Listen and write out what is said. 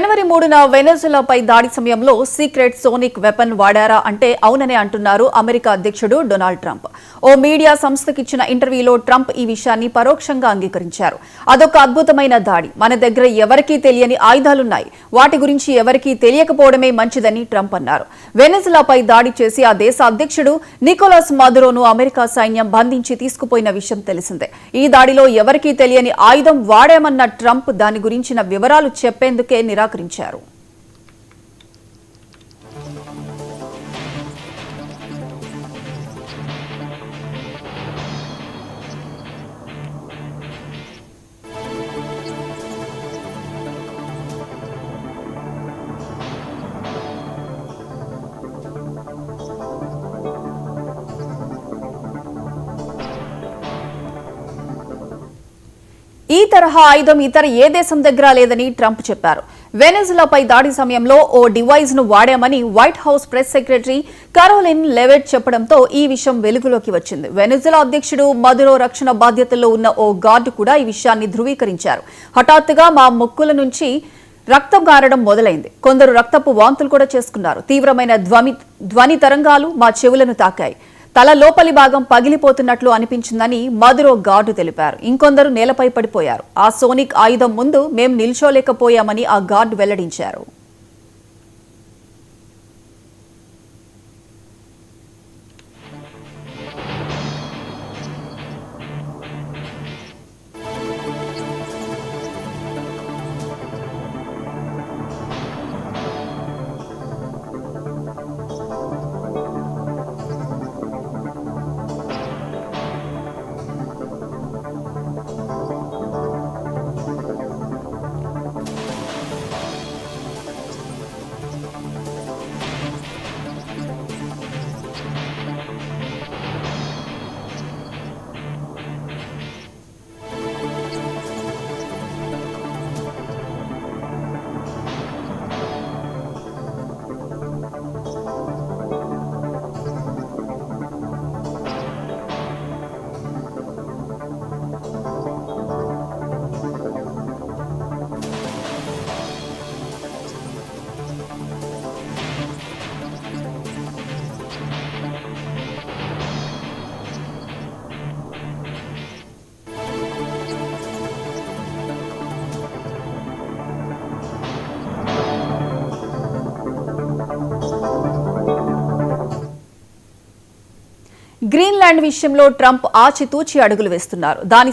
జనవరి 3న వెనెజులాపై దాడి సమయంలో secret sonic weapon వాడారా అంటే అవుననే అంటున్నారు అమెరికా అధ్యక్షుడు డొనాల్డ్ ట్రంప్. ఓ మీడియా సంస్థకిచ్చిన ఇంటర్వ్యూలో ట్రంప్ ఈ విషయాన్ని పరోక్షంగా అంగీకరించారు. అదొక అద్భుతమైన దాడి. మన దగ్గర ఎవరికీ తెలియని ఆయుధాలున్నాయి. వాటి గురించి ఎవరికీ తెలియకపోవడమే మంచిదని ట్రంప్ అన్నారు. వెనెజులాపై దాడి చేసి ఆ దేశ అధ్యక్షుడు నికోలస్ మాదురోను అమెరికా సైన్యం బంధించి తీసుకుపోయిన విషయం తెలిసిందే. ఈ దాడిలో ఎవరికీ తెలియని ఆయుధం వాడామన్న ట్రంప్ దాని గురించిన వివరాలు చెప్పేందుకే నిరాకరించారు. ఈ తరహా ఆయుధం ఇతర ఏ దేశం దగ్గర లేదని ట్రంప్ చెప్పారు. వెనెజులాపై దాడి సమయంలో ఓ డివైస్ ను వాడామని White House press secretary Karoline Leavitt చెప్పడంతో ఈ విషయం వెలుగులోకి వచ్చింది. వెనెజులా అధ్యక్షుడు మదురో రక్షణ బాధ్యతల్లో ఉన్న ఓ గార్డు కూడా ఈ విషయాన్ని ధృవీకరించారు. హఠాత్తుగా మా ముక్కుల నుంచి రక్తం గారడం మొదలైంది. కొందరు రక్తపు వాంతులు కూడా చేసుకున్నారు. తీవ్రమైన ధ్వని తరంగాలు మా చెవులను తాకాయి. తల లోపలి భాగం పగిలిపోతున్నట్లు అనిపించిందని మదురో గార్డు తెలిపారు. ఇంకొందరు నేలపై పడిపోయారు. ఆ సోనిక్ ఆయుధం ముందు మేం నిల్చోలేకపోయామని ఆ గార్డు వెల్లడించారు. గ్రీన్లాండ్ విషయంలో ట్రంప్ ఆచితూచి అడుగులు వేస్తున్నారు. దాని